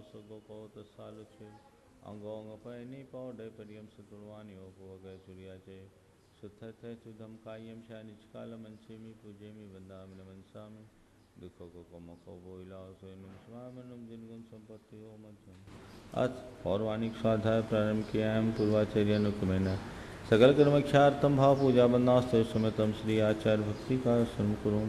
सगो को तसालु छे अंगोंग पैनी पौडे परियम सतुर्वाणी ओको वगै चुरियाचे सुथथे चुधम कायम शा निचकाल मंचेमी पूजेमी वंदामि नमनसामि दुखो को मुखो बोइलाओ सोनुम स्वामनुम जिनगुण संपत्ति हो मध्यम अथ पौर्वाणिक स्वाध्याय प्रारंभ किया एवं पूर्वाचार्य अनुक्रमेण सकल कर्मख्यार्थम भाव पूजा बंदास्त समेतम श्री आचार्य भक्ति का श्रम करो।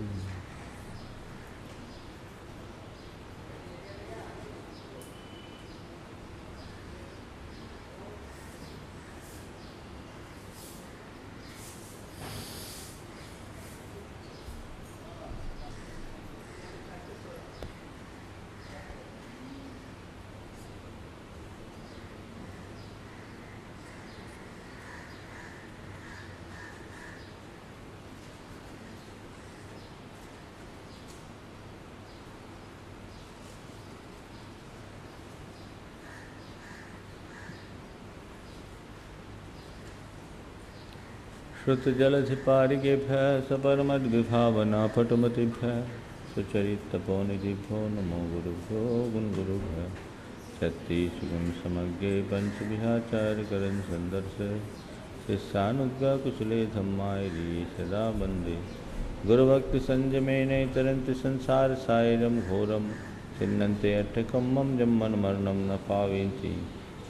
श्रुत जलधिपारिके भय सपरमद विभावना पटुमतिभ्य सुचरित तपोनिधिभ्यो नमो गुरुभ्यो गुण गुरुभ्य छत्तीस गुण समज्ञे पंच विहाचार्य करन संदर्श शिष्यानुज्ञा कुशले धम्मायरी सदा वंदे गुरुभक्ति संयमेन तरन्ति संसार सायरम घोरम चिन्नन्ते अट्ठकम्मं जम्मन मरणं न पावेन्ति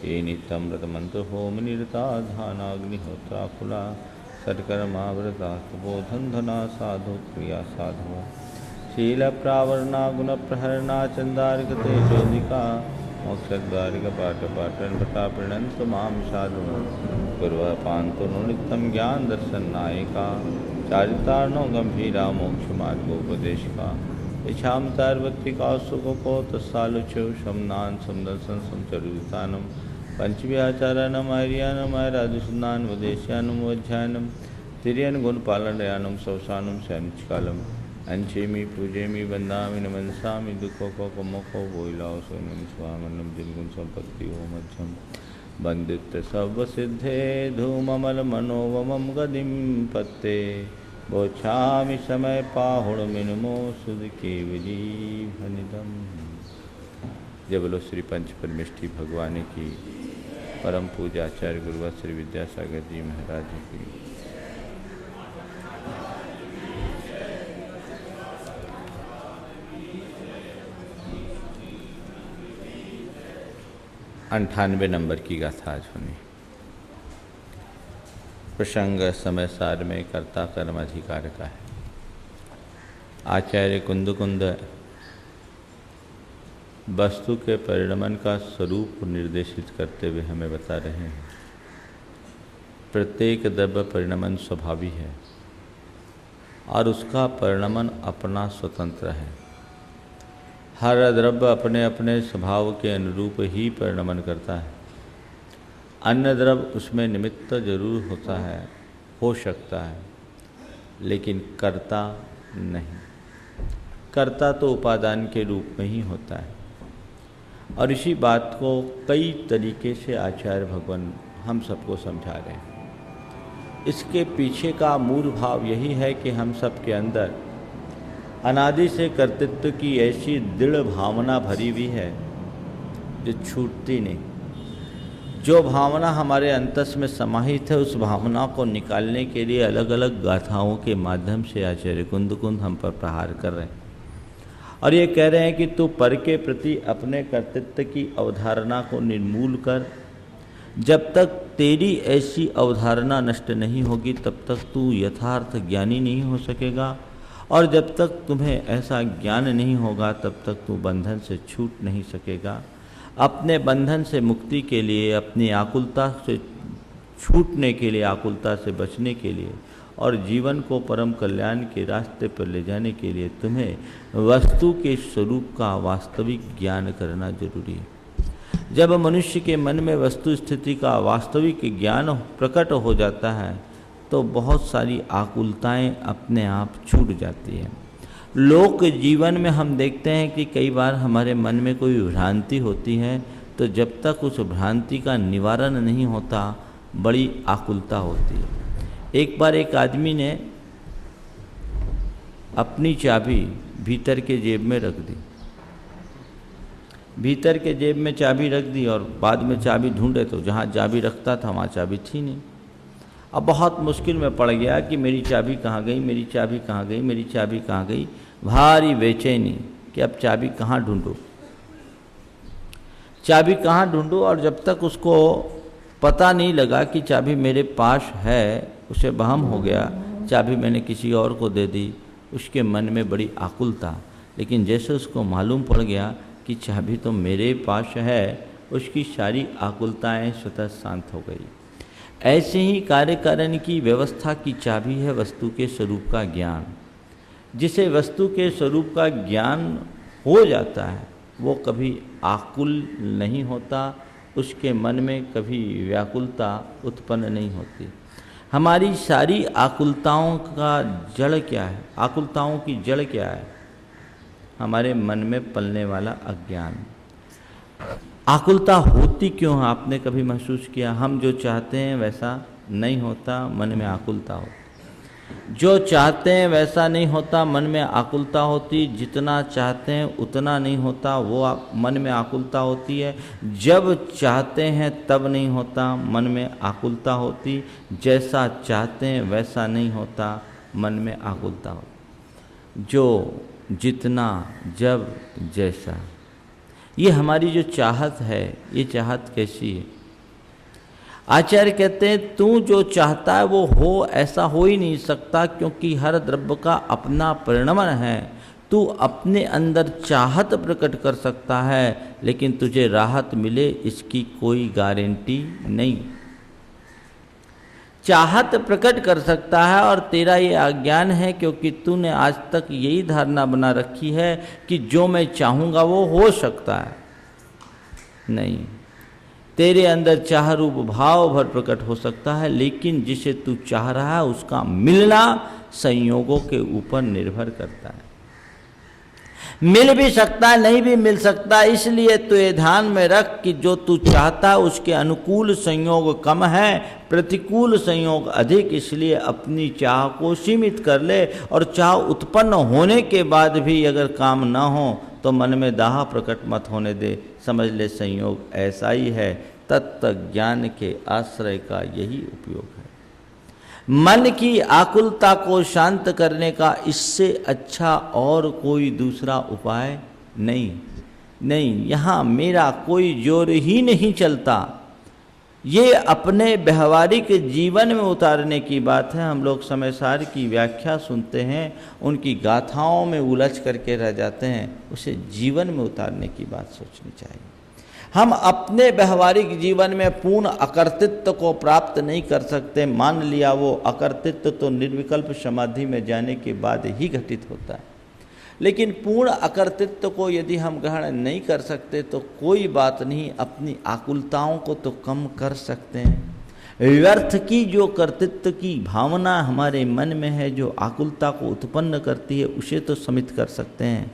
ये नित्यं व्रतमन्त्र होम निरता ध्यानाग्निहोत्राकुला सत्कर्मावृता तपोधन धना साधु क्रिया साधु शील प्रावरणा गुण प्रहरणा चंदारिकते चोदिका मोक्षद्वारिक पाठ पाठन भटा प्रणंत माम साधु पूर्व पांतो नित्यम ज्ञान दर्शन नायिका चारितार्णो गंभीरा मोक्ष मार्गोपदेशिका इच्छाम तार्वत्तिका सुखो को तत्सालुचो शमनान समदर्शन समचरितानम पंचव्याचारानम आर्यानम आराधुसुनान वदेश्यानम वध्यानम तिर्यन गुणपालनयानम सौसानम शनिचकालम अंचेमी पूजेमी वंदामि नमनसामि दुखो को मुखो बोइलाओ सोनम स्वामनम जिनगुण संपत्ति हो मध्यम बंदित सब सिद्धे धूममल मनोवमम गदिम पत्ते बोछामि समय पाहुड़ मिनमो सुध के विजीवनिदम। जय बोलो श्री पंच परमेष्ठी भगवान की परम पूजा आचार्य गुरुवर श्री विद्यासागर जी महाराज की। अंठानवे नंबर की गाथा आज होनी। प्रसंग समय सार में कर्ता कर्म अधिकार का है। आचार्य कुंद वस्तु के परिणमन का स्वरूप निर्देशित करते हुए हमें बता रहे हैं। प्रत्येक द्रव्य परिणमन स्वभावी है और उसका परिणमन अपना स्वतंत्र है। हर द्रव्य अपने अपने स्वभाव के अनुरूप ही परिणमन करता है। अन्य द्रव्य उसमें निमित्त जरूर होता है, हो सकता है, लेकिन कर्ता नहीं। कर्ता तो उपादान के रूप में ही होता है। और इसी बात को कई तरीके से आचार्य भगवान हम सबको समझा रहे हैं। इसके पीछे का मूल भाव यही है कि हम सब के अंदर अनादि से कर्तृत्व की ऐसी दृढ़ भावना भरी हुई है जो छूटती नहीं। जो भावना हमारे अंतस में समाहित है, उस भावना को निकालने के लिए अलग अलग गाथाओं के माध्यम से आचार्य कुंद हम पर प्रहार कर रहे हैं और ये कह रहे हैं कि तू पर के प्रति अपने कर्तृत्व की अवधारणा को निर्मूल कर। जब तक तेरी ऐसी अवधारणा नष्ट नहीं होगी तब तक तू यथार्थ ज्ञानी नहीं हो सकेगा, और जब तक तुम्हें ऐसा ज्ञान नहीं होगा तब तक तू बंधन से छूट नहीं सकेगा। अपने बंधन से मुक्ति के लिए, अपनी आकुलता से छूटने के लिए, आकुलता से बचने के लिए और जीवन को परम कल्याण के रास्ते पर ले जाने के लिए तुम्हें वस्तु के स्वरूप का वास्तविक ज्ञान करना जरूरी है। जब मनुष्य के मन में वस्तु स्थिति का वास्तविक ज्ञान प्रकट हो जाता है तो बहुत सारी आकुलताएं अपने आप छूट जाती हैं। लोक जीवन में हम देखते हैं कि कई बार हमारे मन में कोई भ्रांति होती है तो जब तक उस भ्रांति का निवारण नहीं होता बड़ी आकुलता होती है। एक बार एक आदमी ने अपनी चाबी भीतर के जेब में रख दी। भीतर के जेब में चाबी रख दी और बाद में चाबी ढूंढे तो जहाँ चाबी रखता था वहाँ चाबी थी नहीं। अब बहुत मुश्किल में पड़ गया कि मेरी चाबी कहाँ गई, मेरी चाबी कहाँ गई, मेरी चाबी कहाँ गई। भारी बेचैनी कि अब चाबी कहाँ ढूंढूं, चाबी कहाँ ढूंढूं। और जब तक उसको पता नहीं लगा कि चाबी मेरे पास है, उसे वहम हो गया चाबी मैंने किसी और को दे दी। उसके मन में बड़ी आकुलता, लेकिन जैसे उसको मालूम पड़ गया कि चाबी तो मेरे पास है, उसकी सारी आकुलताएं स्वतः शांत हो गई। ऐसे ही कार्यकारण की व्यवस्था की चाबी है वस्तु के स्वरूप का ज्ञान। जिसे वस्तु के स्वरूप का ज्ञान हो जाता है वो कभी आकुल नहीं होता, उसके मन में कभी व्याकुलता उत्पन्न नहीं होती। हमारी सारी आकुलताओं का जड़ क्या है, आकुलताओं की जड़ क्या है? हमारे मन में पलने वाला अज्ञान। आकुलता होती क्यों है, आपने कभी महसूस किया? हम जो चाहते हैं वैसा नहीं होता, मन में आकुलता होती। जो चाहते हैं वैसा नहीं होता, मन में आकुलता होती। जितना चाहते हैं उतना नहीं होता, वो मन में आकुलता होती है। जब चाहते हैं तब नहीं होता, मन में आकुलता होती। जैसा चाहते हैं वैसा नहीं होता, मन में आकुलता होती। जो जितना जब जैसा, ये हमारी जो चाहत है, ये चाहत कैसी है? आचार्य कहते हैं तू जो चाहता है वो हो ऐसा हो ही नहीं सकता, क्योंकि हर द्रव्य का अपना परिणमन है। तू अपने अंदर चाहत प्रकट कर सकता है, लेकिन तुझे राहत मिले इसकी कोई गारंटी नहीं। चाहत प्रकट कर सकता है और तेरा ये अज्ञान है, क्योंकि तूने आज तक यही धारणा बना रखी है कि जो मैं चाहूँगा वो हो सकता है। नहीं, तेरे अंदर चाह रूप भाव भर प्रकट हो सकता है, लेकिन जिसे तू चाह रहा है उसका मिलना संयोगों के ऊपर निर्भर करता है। मिल भी सकता है, नहीं भी मिल सकता। इसलिए तो ये ध्यान में रख कि जो तू चाहता है उसके अनुकूल संयोग कम है, प्रतिकूल संयोग अधिक। इसलिए अपनी चाह को सीमित कर ले, और चाह उत्पन्न होने के बाद भी अगर काम ना हो तो मन में दाह प्रकट मत होने दे। समझ ले संयोग ऐसा ही है। तत्व ज्ञान के आश्रय का यही उपयोग है। मन की आकुलता को शांत करने का इससे अच्छा और कोई दूसरा उपाय नहीं। यहाँ मेरा कोई जोर ही नहीं चलता। ये अपने व्यवहारिक जीवन में उतारने की बात है। हम लोग समय सार की व्याख्या सुनते हैं, उनकी गाथाओं में उलझ करके रह जाते हैं। उसे जीवन में उतारने की बात सोचनी चाहिए। हम अपने व्यवहारिक जीवन में पूर्ण अकर्तृत्व को प्राप्त नहीं कर सकते। मान लिया वो अकर्तृत्व तो निर्विकल्प समाधि में जाने के बाद ही घटित होता है, लेकिन पूर्ण अकर्तृत्व को यदि हम ग्रहण नहीं कर सकते तो कोई बात नहीं, अपनी आकुलताओं को तो कम कर सकते हैं। व्यर्थ की जो कर्तृत्व की भावना हमारे मन में है, जो आकुलता को उत्पन्न करती है, उसे तो शमित कर सकते हैं।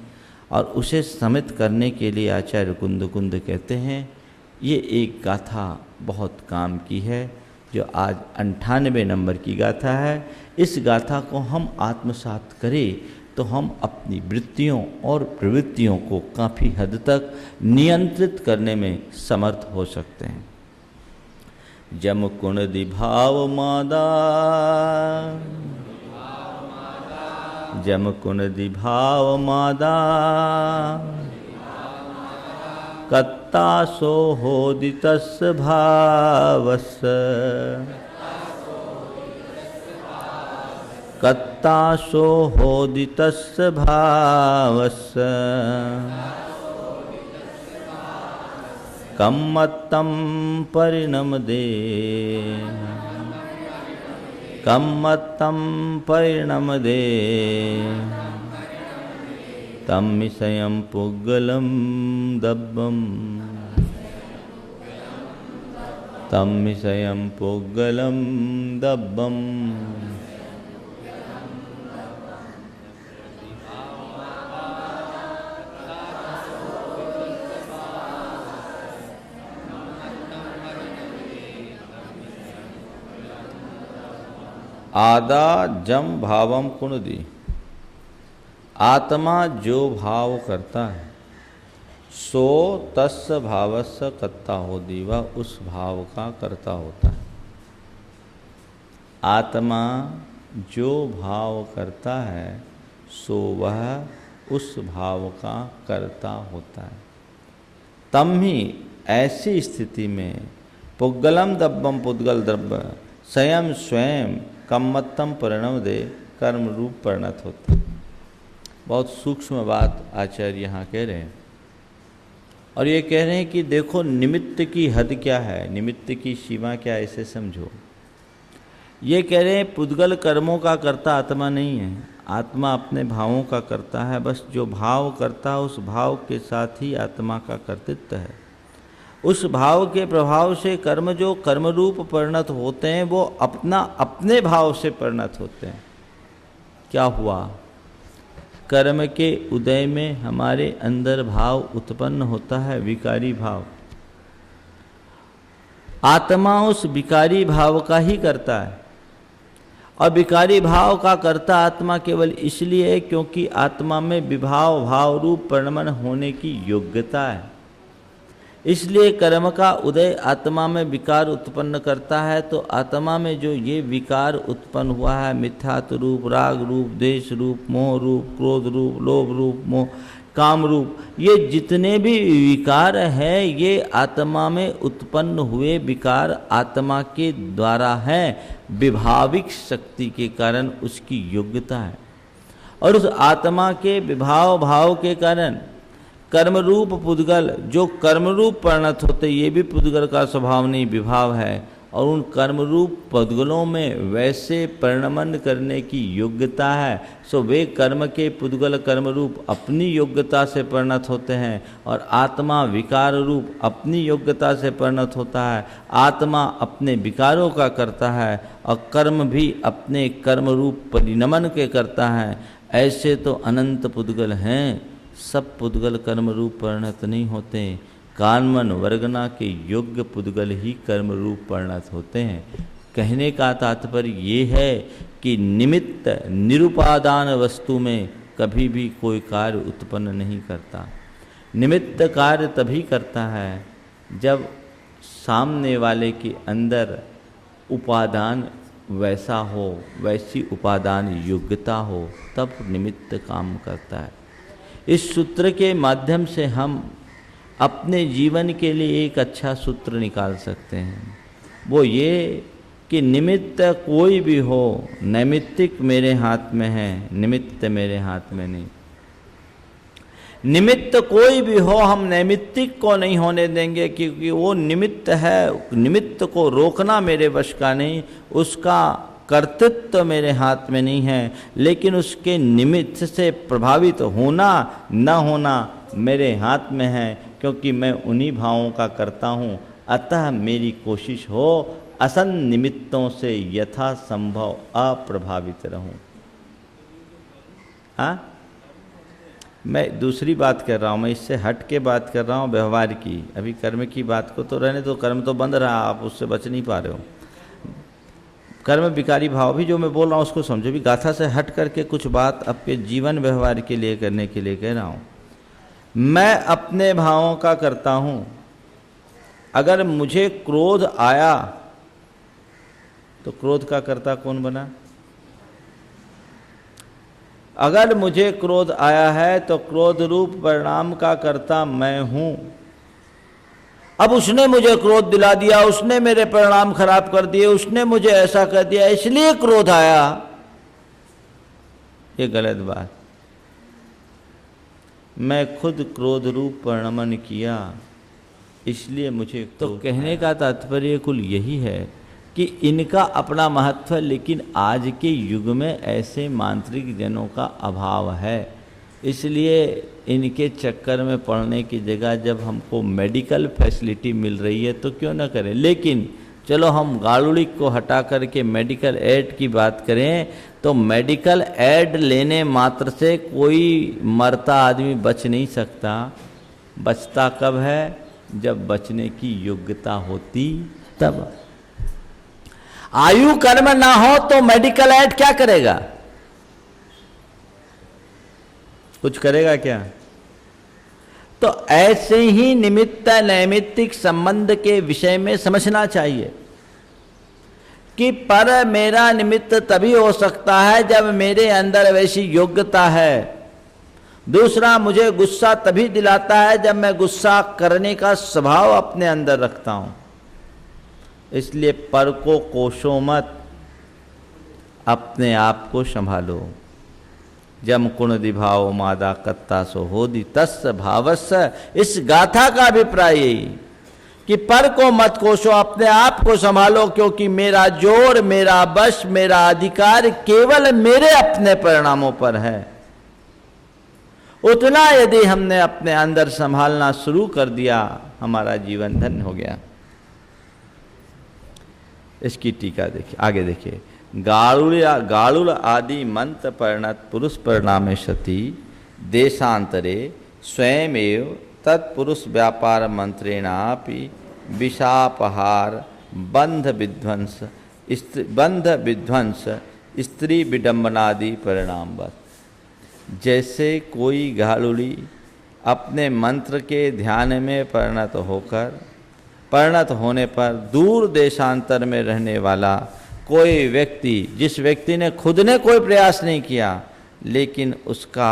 और उसे शमित करने के लिए आचार्य कुंद कहते हैं, ये एक गाथा बहुत काम की है, जो आज 98 नंबर की गाथा है। इस गाथा को हम आत्मसात करें तो हम अपनी वृत्तियों और प्रवृत्तियों को काफ़ी हद तक नियंत्रित करने में समर्थ हो सकते हैं। जम कुणदि भाव मादा, जम कुणदि भाव मादा, कत्ता सो होदितस् भावस्, कत्ता सो होदितस् भावस्, कम्मत्तं परिणमदे, कम्मत्तं परिणमदे, तं विषयं पुग्गलं दब्बं, तं विषयं पुग्गलं दब्बं, आदा जम भावम कुणदी। आत्मा जो भाव करता है, सो तस्य भावस्य कर्ता होती, वह उस भाव का कर्ता होता है। आत्मा जो भाव करता है सो वह उस भाव का कर्ता होता है। तम ही ऐसी स्थिति में पुद्गलम दब्बम पुद्गल द्रव्य स्वयं स्वयं कम्मत्तम परिणम दे कर्म रूप परिणत होता है। बहुत सूक्ष्म बात आचार्य यहाँ कह रहे हैं, और ये कह रहे हैं कि देखो निमित्त की हद क्या है, निमित्त की सीमा क्या है, इसे समझो। ये कह रहे हैं पुद्गल कर्मों का कर्ता आत्मा नहीं है, आत्मा अपने भावों का करता है। बस जो भाव करता है उस भाव के साथ ही आत्मा का कर्तृत्व है। उस भाव के प्रभाव से कर्म जो कर्म रूप परिणत होते हैं वो अपने भाव से परिणत होते हैं। क्या हुआ? कर्म के उदय में हमारे अंदर भाव उत्पन्न होता है, विकारी भाव। आत्मा उस विकारी भाव का ही करता है, और विकारी भाव का कर्ता आत्मा केवल इसलिए है क्योंकि आत्मा में विभाव भाव रूप परिणमन होने की योग्यता है। इसलिए कर्म का उदय आत्मा में विकार उत्पन्न करता है। तो आत्मा में जो ये विकार उत्पन्न हुआ है, मिथ्यात्व रूप, राग रूप, द्वेष रूप, मोह रूप, क्रोध रूप, लोभ रूप, मोह काम रूप, ये जितने भी विकार हैं ये आत्मा में उत्पन्न हुए विकार आत्मा के द्वारा हैं, विभाविक शक्ति के कारण उसकी योग्यता है। और उस आत्मा के विभाव भाव के कारण कर्म रूप पुद्गल जो कर्म रूप परिणत होते, ये भी पुद्गल का स्वभाव नहीं, विभाव है। और उन कर्म रूप पुद्गलों में वैसे परिणमन करने की योग्यता है, सो वे कर्म के पुद्गल कर्म रूप अपनी योग्यता से परिणत होते हैं, और आत्मा विकार रूप अपनी योग्यता से परिणत होता है। आत्मा अपने विकारों का करता है और कर्म भी अपने कर्म रूप परिणमन के करता है। ऐसे तो अनंत पुद्गल हैं, सब पुद्गल कर्म रूप परिणत नहीं होते। कानमन वर्गना के योग्य पुद्गल ही कर्म रूप परिणत होते हैं। कहने का तात्पर्य ये है कि निमित्त निरुपादान वस्तु में कभी भी कोई कार्य उत्पन्न नहीं करता। निमित्त कार्य तभी करता है जब सामने वाले के अंदर उपादान वैसा हो, वैसी उपादान योग्यता हो, तब निमित्त काम करता है। इस सूत्र के माध्यम से हम अपने जीवन के लिए एक अच्छा सूत्र निकाल सकते हैं। वो ये कि निमित्त कोई भी हो, नैमित्तिक मेरे हाथ में है, निमित्त मेरे हाथ में नहीं। निमित्त कोई भी हो, हम नैमित्तिक को नहीं होने देंगे, क्योंकि वो निमित्त है। निमित्त को रोकना मेरे वश का नहीं, उसका कर्तृत्व मेरे हाथ में नहीं है, लेकिन उसके निमित्त से प्रभावित होना न होना मेरे हाथ में है, क्योंकि मैं उन्हीं भावों का करता हूँ। अतः मेरी कोशिश हो असन निमित्तों से यथा संभव अप्रभावित रहूँ। हाँ, मैं दूसरी बात कर रहा हूँ, मैं इससे हट के बात कर रहा हूँ व्यवहार की। अभी कर्म की बात को तो रहने दो, कर्म तो बंद रहा, आप उससे बच नहीं पा रहे हो। कर्म विकारी भाव भी जो मैं बोल रहा हूँ उसको समझो। भी गाथा से हट करके कुछ बात आपके जीवन व्यवहार के लिए करने के लिए कह रहा हूँ। मैं अपने भावों का करता हूँ। अगर मुझे क्रोध आया तो क्रोध का कर्ता कौन बना? अगर मुझे क्रोध आया है तो क्रोध रूप परिणाम का कर्ता मैं हूं। अब उसने मुझे क्रोध दिला दिया, उसने मेरे परिणाम खराब कर दिए, उसने मुझे ऐसा कर दिया, इसलिए क्रोध आया, ये गलत बात। मैं खुद क्रोध रूप परिणमन किया, इसलिए मुझे तो कहने का तात्पर्य कुल यही है कि इनका अपना महत्व है, लेकिन आज के युग में ऐसे मांत्रिक जनों का अभाव है। इसलिए इनके चक्कर में पड़ने की जगह जब हमको मेडिकल फैसिलिटी मिल रही है तो क्यों ना करें। लेकिन चलो हम गालुड़िक को हटा करके मेडिकल एड की बात करें तो मेडिकल एड लेने मात्र से कोई मरता आदमी बच नहीं सकता। बचता कब है? जब बचने की योग्यता होती तब। आयु कर्म ना हो तो मेडिकल एड क्या करेगा? कुछ करेगा क्या? तो ऐसे ही निमित्त नैमित्तिक संबंध के विषय में समझना चाहिए कि पर मेरा निमित्त तभी हो सकता है जब मेरे अंदर वैसी योग्यता है। दूसरा, मुझे गुस्सा तभी दिलाता है जब मैं गुस्सा करने का स्वभाव अपने अंदर रखता हूं। इसलिए पर को कोसो मत, अपने आप को संभालो। जम कुण दिभाओ मादा कत्ता सो होदी तस् भावस्य। इस गाथा का अभिप्राय यही कि पर को मत कोसो, अपने आप को संभालो, क्योंकि मेरा जोर, मेरा बश, मेरा अधिकार केवल मेरे अपने परिणामों पर है। उतना यदि हमने अपने अंदर संभालना शुरू कर दिया, हमारा जीवन धन्य हो गया। इसकी टीका देखिए, आगे देखिए। गाड़ुल आदि मंत्र परिणत पुरुष परिणामे सति देशांतरे स्वयं एव तत्पुरुष व्यापार मंत्रेणापि विषापहार बंध विध्वंस स्त्री विडंबनादि परिणामवत। जैसे कोई गाड़ुली अपने मंत्र के ध्यान में परिणत होने पर दूर देशांतर में रहने वाला कोई व्यक्ति, जिस व्यक्ति ने खुद ने कोई प्रयास नहीं किया, लेकिन उसका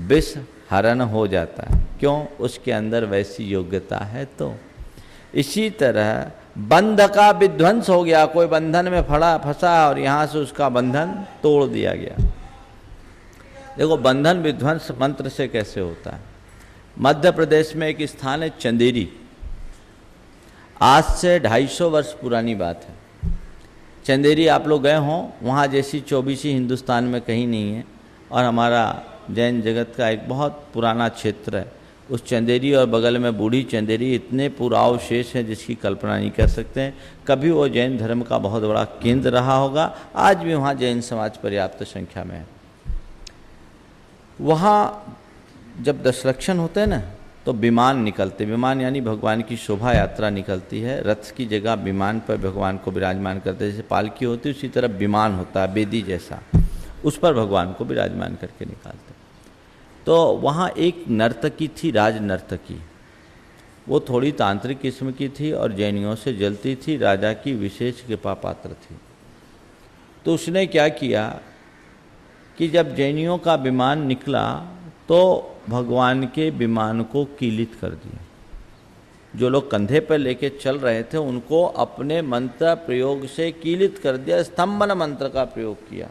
विष हरण हो जाता है। क्यों? उसके अंदर वैसी योग्यता है। तो इसी तरह बंध का विध्वंस हो गया, कोई बंधन में फंसा और यहाँ से उसका बंधन तोड़ दिया गया। देखो, बंधन विध्वंस मंत्र से कैसे होता है। मध्य प्रदेश में एक स्थान है चंदेरी, आज से 250 वर्ष पुरानी बात है। चंदेरी आप लोग गए हों, वहाँ जैसी चौबीसी हिंदुस्तान में कहीं नहीं है, और हमारा जैन जगत का एक बहुत पुराना क्षेत्र है। उस चंदेरी और बगल में बूढ़ी चंदेरी इतने पुरावशेष हैं जिसकी कल्पना नहीं कर सकते हैं। कभी वो जैन धर्म का बहुत बड़ा केंद्र रहा होगा, आज भी वहाँ जैन समाज पर्याप्त संख्या में है। वहाँ जब दशलक्षण होते हैं ना, तो विमान निकलते, विमान यानी भगवान की शोभा यात्रा निकलती है। रथ की जगह विमान पर भगवान को विराजमान करते, जैसे पालकी होती है उसी तरह विमान होता है बेदी जैसा, उस पर भगवान को विराजमान करके निकालते। तो वहाँ एक नर्तकी थी, राज नर्तकी। वो थोड़ी तांत्रिक किस्म की थी और जैनियों से जलती थी, राजा की विशेष कृपा पात्र थी। तो उसने क्या किया कि जब जैनियों का विमान निकला तो भगवान के विमान को कीलित कर दिया। जो लोग कंधे पर लेके चल रहे थे उनको अपने मंत्र प्रयोग से कीलित कर दिया, स्तंभन मंत्र का प्रयोग किया,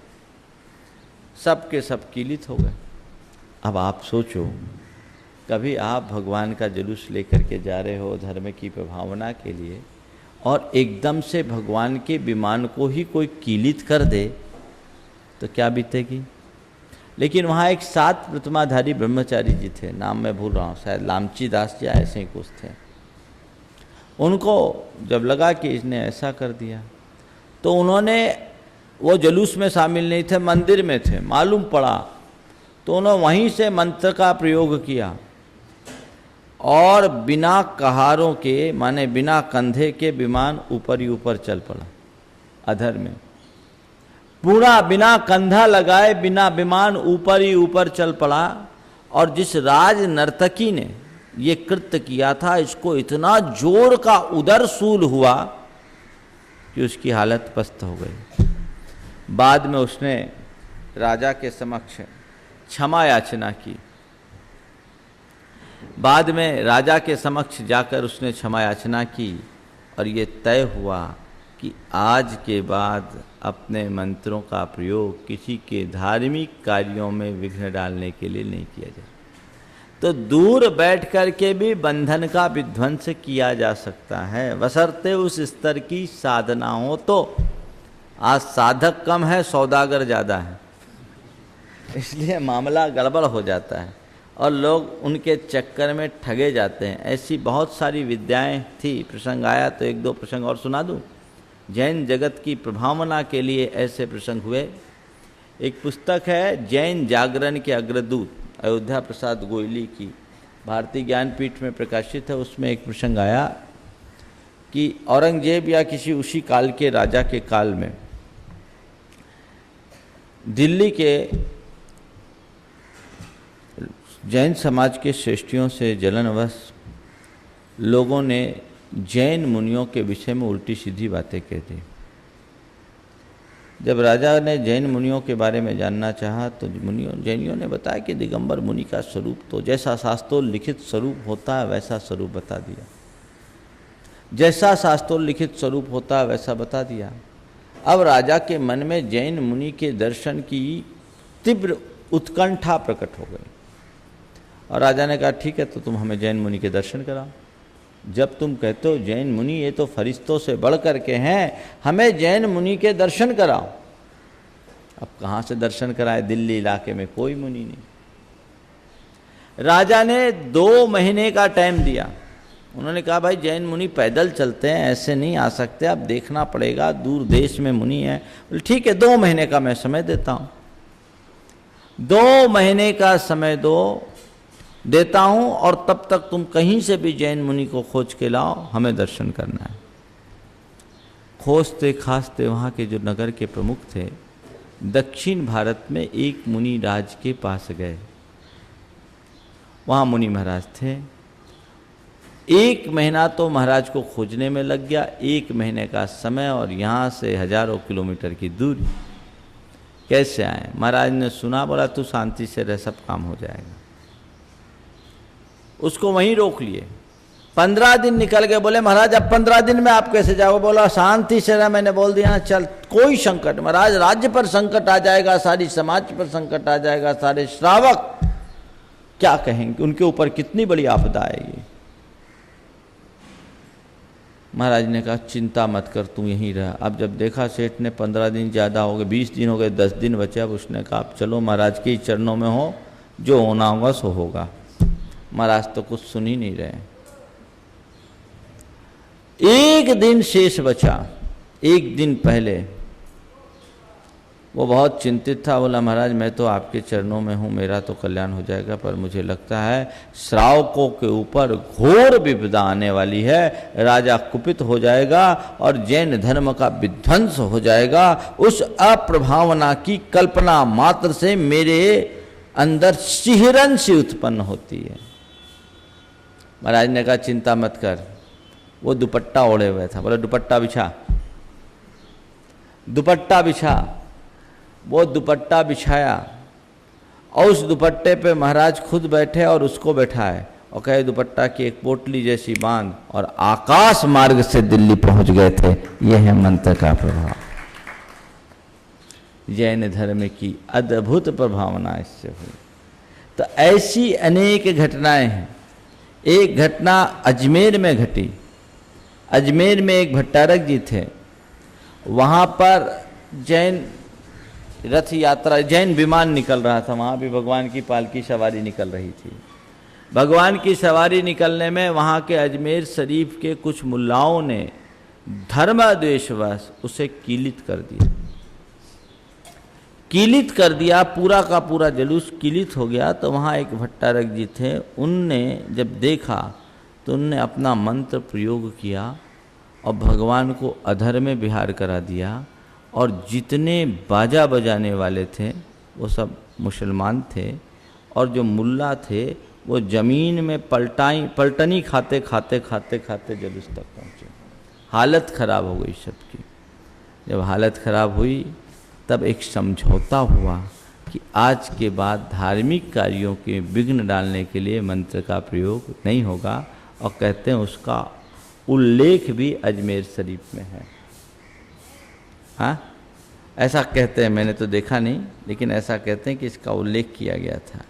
सब के सब कीलित हो गए। अब आप सोचो, कभी आप भगवान का जुलूस लेकर के जा रहे हो धर्म की प्रभावना के लिए, और एकदम से भगवान के विमान को ही कोई कीलित कर दे तो क्या बीतेगी। लेकिन वहाँ एक 7 प्रतिमाधारी ब्रह्मचारी जी थे, नाम मैं भूल रहा हूँ, शायद लामची दास या ऐसे ही कुछ थे। उनको जब लगा कि इसने ऐसा कर दिया, तो उन्होंने, वो जुलूस में शामिल नहीं थे, मंदिर में थे, मालूम पड़ा, तो उन्होंने वहीं से मंत्र का प्रयोग किया और बिना कहारों के, माने बिना कंधे के विमान ऊपर ही ऊपर चल पड़ा अधर में। पूरा बिना कंधा लगाए बिना विमान ऊपर ही ऊपर चल पड़ा। और जिस राज नर्तकी ने ये कृत्य किया था, इसको इतना जोर का उदरसूल हुआ कि उसकी हालत पस्त हो गई। बाद में उसने राजा के समक्ष क्षमा याचना की। बाद में राजा के समक्ष जाकर उसने क्षमा याचना की और ये तय हुआ कि आज के बाद अपने मंत्रों का प्रयोग किसी के धार्मिक कार्यों में विघ्न डालने के लिए नहीं किया जाए। तो दूर बैठ कर के भी बंधन का विध्वंस किया जा सकता है, बशर्ते उस स्तर की साधना हो। तो आज साधक कम है, सौदागर ज़्यादा है, इसलिए मामला गड़बड़ हो जाता है और लोग उनके चक्कर में ठगे जाते हैं। ऐसी बहुत सारी विद्याएं थी, प्रसंग आया तो 1-2 प्रसंग और सुना दूं। जैन जगत की प्रभावना के लिए ऐसे प्रसंग हुए। एक पुस्तक है जैन जागरण के अग्रदूत, अयोध्या प्रसाद गोयली की, भारतीय ज्ञानपीठ में प्रकाशित है। उसमें एक प्रसंग आया कि औरंगजेब या किसी उसी काल के राजा के काल में दिल्ली के जैन समाज के श्रेष्ठियों से जलनवश लोगों ने जैन मुनियों के विषय में उल्टी सीधी बातें कह दी। जब राजा ने जैन मुनियों के बारे में जानना चाहा तो जैनियों ने बताया कि दिगंबर मुनि का स्वरूप तो जैसा शास्त्रों लिखित स्वरूप होता है वैसा स्वरूप बता दिया। जैसा शास्त्रों लिखित स्वरूप होता है वैसा बता दिया। अब राजा के मन में जैन मुनि के दर्शन की तीव्र उत्कंठा प्रकट हो गई और राजा ने कहा ठीक है, तो तुम हमें जैन मुनि के दर्शन कराओ। जब तुम कहते हो जैन मुनि ये तो फरिश्तों से बढ़ कर के हैं, हमें जैन मुनि के दर्शन कराओ। अब कहाँ से दर्शन कराए, दिल्ली इलाके में कोई मुनि नहीं। राजा ने 2 महीने का टाइम दिया। उन्होंने कहा भाई जैन मुनि पैदल चलते हैं, ऐसे नहीं आ सकते, अब देखना पड़ेगा, दूर देश में मुनि है। बोले ठीक है, 2 महीने का मैं समय देता हूँ। 2 महीने का समय देता हूं और तब तक तुम कहीं से भी जैन मुनि को खोज के लाओ, हमें दर्शन करना है। खोजते खासते वहाँ के जो नगर के प्रमुख थे, दक्षिण भारत में एक मुनि राज के पास गए। वहाँ मुनि महाराज थे। 1 महीना तो महाराज को खोजने में लग गया, 1 महीने का समय और यहाँ से हजारों किलोमीटर की दूरी। कैसे आए? महाराज ने सुना, बोला तू शांति से रह, सब काम हो जाएगा। उसको वहीं रोक लिए। 15 दिन निकल गए। बोले महाराज अब 15 दिन में आप कैसे जाओगे? बोला शांति से रह, मैंने बोल दिया चल, कोई संकट, महाराज राज्य पर संकट आ जाएगा, सारी समाज पर संकट आ जाएगा, सारे श्रावक क्या कहेंगे, उनके ऊपर कितनी बड़ी आपदा आएगी। महाराज ने कहा चिंता मत कर, तू यहीं रह। अब जब देखा सेठ ने 15 दिन ज़्यादा हो गए, 20 दिन हो गए, 10 दिन बचे, अब उसने कहा अब चलो महाराज के चरणों में हो, जो होना होगा सो होगा। महाराज तो कुछ सुन ही नहीं रहे। 1 दिन शेष बचा। 1 दिन पहले वो बहुत चिंतित था। बोला महाराज मैं तो आपके चरणों में हूँ, मेरा तो कल्याण हो जाएगा, पर मुझे लगता है श्रावकों के ऊपर घोर विपदा आने वाली है। राजा कुपित हो जाएगा और जैन धर्म का विध्वंस हो जाएगा। उस अप्रभावना की कल्पना मात्र से मेरे अंदर सिहरन सी उत्पन्न होती है। महाराज ने कहा चिंता मत कर। वो दुपट्टा ओढ़े हुए था। बोले दुपट्टा बिछा, दुपट्टा बिछा। वो दुपट्टा बिछाया और उस दुपट्टे पे महाराज खुद बैठे और उसको बैठाए और कहे दुपट्टा की एक पोटली जैसी बांध, और आकाश मार्ग से दिल्ली पहुंच गए थे। यह है मंत्र का प्रभाव। जैन धर्म की अद्भुत प्रभावना इससे हुई। तो ऐसी अनेक घटनाएं हैं। एक घटना अजमेर में घटी। अजमेर में एक भट्टारक जी थे। वहाँ पर जैन रथ यात्रा, जैन विमान निकल रहा था। वहाँ भी भगवान की पालकी सवारी निकल रही थी। भगवान की सवारी निकलने में वहाँ के अजमेर शरीफ के कुछ मुल्लाओं ने धर्मद्वेषवश उसे कीलित कर दिया। कीलित कर दिया, पूरा का पूरा जुलूस कीलित हो गया। तो वहाँ एक भट्टारक जी थे, उनने जब देखा तो उनने अपना मंत्र प्रयोग किया और भगवान को अधर में विहार करा दिया। और जितने बाजा बजाने वाले थे वो सब मुसलमान थे, और जो मुल्ला थे वो ज़मीन में पलटनी खाते खाते खाते खाते जुलूस तक पहुँचे। हालत ख़राब हो गई सबकी। जब हालत ख़राब हुई तब एक समझौता हुआ कि आज के बाद धार्मिक कार्यों के विघ्न डालने के लिए मंत्र का प्रयोग नहीं होगा। और कहते हैं उसका उल्लेख भी अजमेर शरीफ में है। हाँ, ऐसा कहते हैं, मैंने तो देखा नहीं, लेकिन ऐसा कहते हैं कि इसका उल्लेख किया गया था।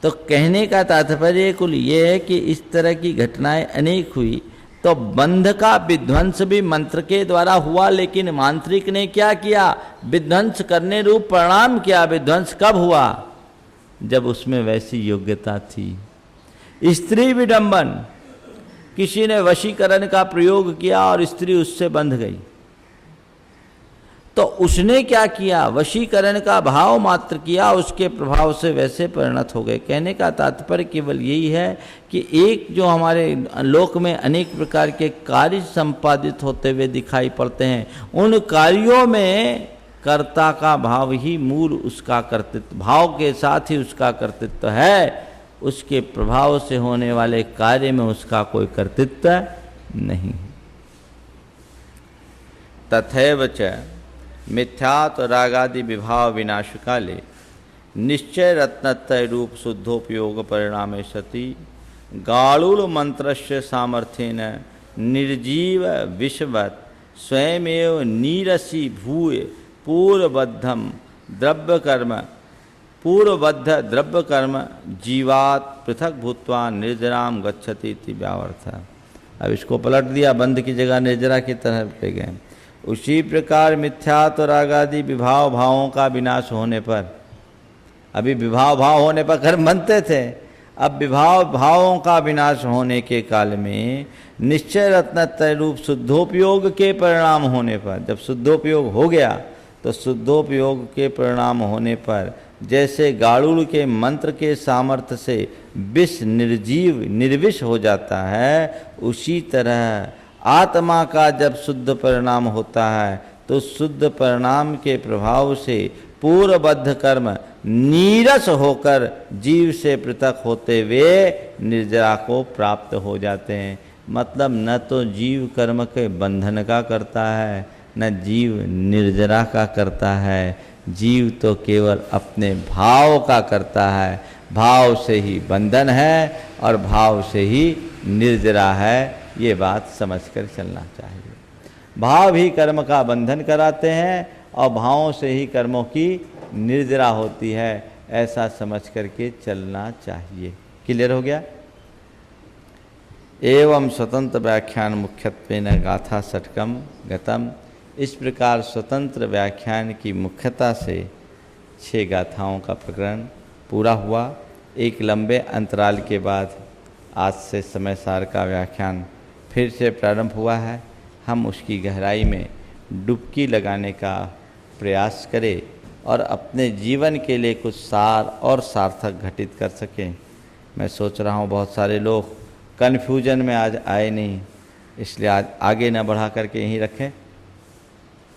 तो कहने का तात्पर्य कुल ये है कि इस तरह की घटनाएं अनेक हुई। तो बंध का विध्वंस भी मंत्र के द्वारा हुआ, लेकिन मांत्रिक ने क्या किया? विध्वंस करने रूप परिणाम किया। विध्वंस कब हुआ? जब उसमें वैसी योग्यता थी। स्त्री विडंबन, किसी ने वशीकरण का प्रयोग किया और स्त्री उससे बंध गई। तो उसने क्या किया? वशीकरण का भाव मात्र किया, उसके प्रभाव से वैसे परिणत हो गए। कहने का तात्पर्य केवल यही है कि एक जो हमारे लोक में अनेक प्रकार के कार्य संपादित होते हुए दिखाई पड़ते हैं, उन कार्यों में कर्ता का भाव ही मूल उसका कर्तृत्व, भाव के साथ ही उसका कर्तृत्व है। उसके प्रभाव से होने वाले कार्य में उसका कोई कर्तृत्व नहीं है। तथैव च मिथ्यात्व रागादि विभाव विनाश काले निश्चय रत्नत्रय रूप शुद्धोपयोग परिणामे सति गालूल मंत्रस्य सामर्थ्येन निर्जीव विषवत् स्वयमेव नीरसी भूय पूर्वबद्धम द्रव्य कर्म जीवात पृथक भूत्वा निर्जराम गच्छति इति व्यावर्थ। अब इसको पलट दिया, बंद की जगह निर्जरा की तरह ले गए। उसी प्रकार मिथ्यात्व रागादि विभाव भावों का विनाश होने पर, अभी विभाव भाव होने पर कर्म बनते थे, अब विभाव भावों का विनाश होने के काल में निश्चय रत्नत्रय रूप शुद्धोपयोग के परिणाम होने पर, जब शुद्धोपयोग हो गया तो शुद्धोपयोग के परिणाम होने पर जैसे गाड़ूल के मंत्र के सामर्थ्य से विष निर्जीव निर्विष हो जाता है, उसी तरह आत्मा का जब शुद्ध परिणाम होता है तो शुद्ध परिणाम के प्रभाव से पूर्वबद्ध कर्म नीरस होकर जीव से पृथक होते हुए निर्जरा को प्राप्त हो जाते हैं। मतलब न तो जीव कर्म के बंधन का करता है, न जीव निर्जरा का करता है, जीव तो केवल अपने भाव का करता है। भाव से ही बंधन है और भाव से ही निर्जरा है, ये बात समझकर चलना चाहिए। भाव ही कर्म का बंधन कराते हैं और भावों से ही कर्मों की निर्जरा होती है, ऐसा समझ करके चलना चाहिए। क्लियर हो गया? एवं स्वतंत्र व्याख्यान मुख्यत्वेन गाथा षटकम गतम। इस प्रकार स्वतंत्र व्याख्यान की मुख्यता से 6 गाथाओं का प्रकरण पूरा हुआ। एक लंबे अंतराल के बाद आज से समय सार का व्याख्यान फिर से प्रारंभ हुआ है। हम उसकी गहराई में डुबकी लगाने का प्रयास करें और अपने जीवन के लिए कुछ सार और सार्थक घटित कर सकें। मैं सोच रहा हूँ बहुत सारे लोग कन्फ्यूजन में आज आए नहीं, इसलिए आज आगे न बढ़ा करके यहीं रखें।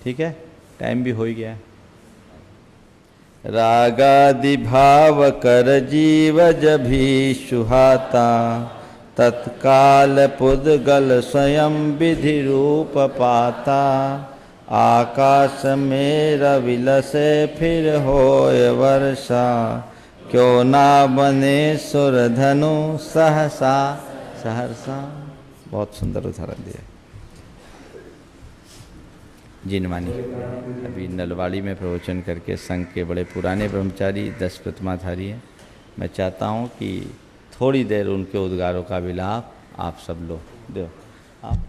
ठीक है, टाइम भी हो ही गया। रागादि भाव कर जीव जभी सुहाता तत्काल पुद्गल स्वयं विधि रूप पाता आकाश में रविलसे फिर होय वर्षा क्यों ना बने सुरधनु सहसा सहरसा। बहुत सुंदर उदाहरण दिया। जिनवानी अभी नलवाड़ी में प्रवचन करके संघ के बड़े पुराने ब्रह्मचारी 10 प्रतिमाधारी हैं। मैं चाहता हूँ कि थोड़ी देर उनके उद्गारों का विलाप आप सब लो दो। आप